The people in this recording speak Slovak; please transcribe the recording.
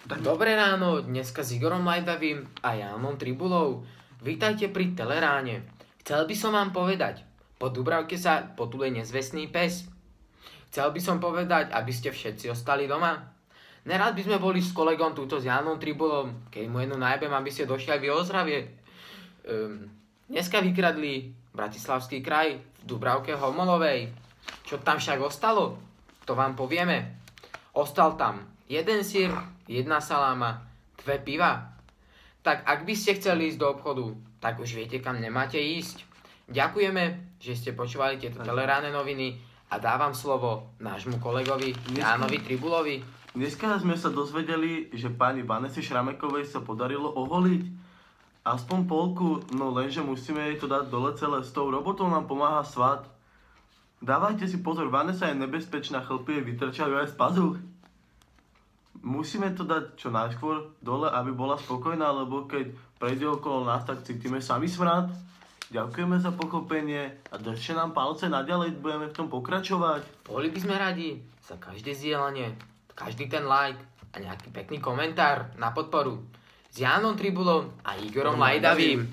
Dobré ráno, dneska s Igorom Lajdavým a Jánom Tribulou. Vítajte pri Teleráne. Chcel by som vám povedať, po Dubravke sa potuluje nezvestný pes. Chcel by som povedať, aby ste všetci ostali doma. Nerad by sme boli s kolegom túto s Jánom Tribulom, keď mu jednu najbem, aby ste došli aj vy o zdravie. Dneska vykradli Bratislavský kraj v Dubravke Homolovej. Čo tam však ostalo? To vám povieme. Ostal tam jeden syr, jedna saláma, 2 piva. Tak ak by ste chceli ísť do obchodu, tak už viete, kam nemáte ísť. Ďakujeme, že ste počúvali tieto Teleráne noviny a dávam slovo nášmu kolegovi Jánovi Tribulovi. Dneska sme sa dozvedeli, že pani Vanese Šramekovej sa podarilo oholiť aspoň polku, no lenže musíme jej to dať dole celé. S tou robotou nám pomáha svat. Dávajte si pozor, Vanesa je nebezpečná, chlpy jej vytrčajú aj z pazuch. Musíme to dať čo najskôr dole, aby bola spokojná, lebo keď prejde okolo nás, tak cítime sami smrad. Ďakujeme za pochopenie a držte nám palce, naďalej budeme v tom pokračovať. Boli by sme radi za každé zdieľanie, každý ten like a nejaký pekný komentár na podporu. S Jánom Tribulom a Igorom Lajdavým.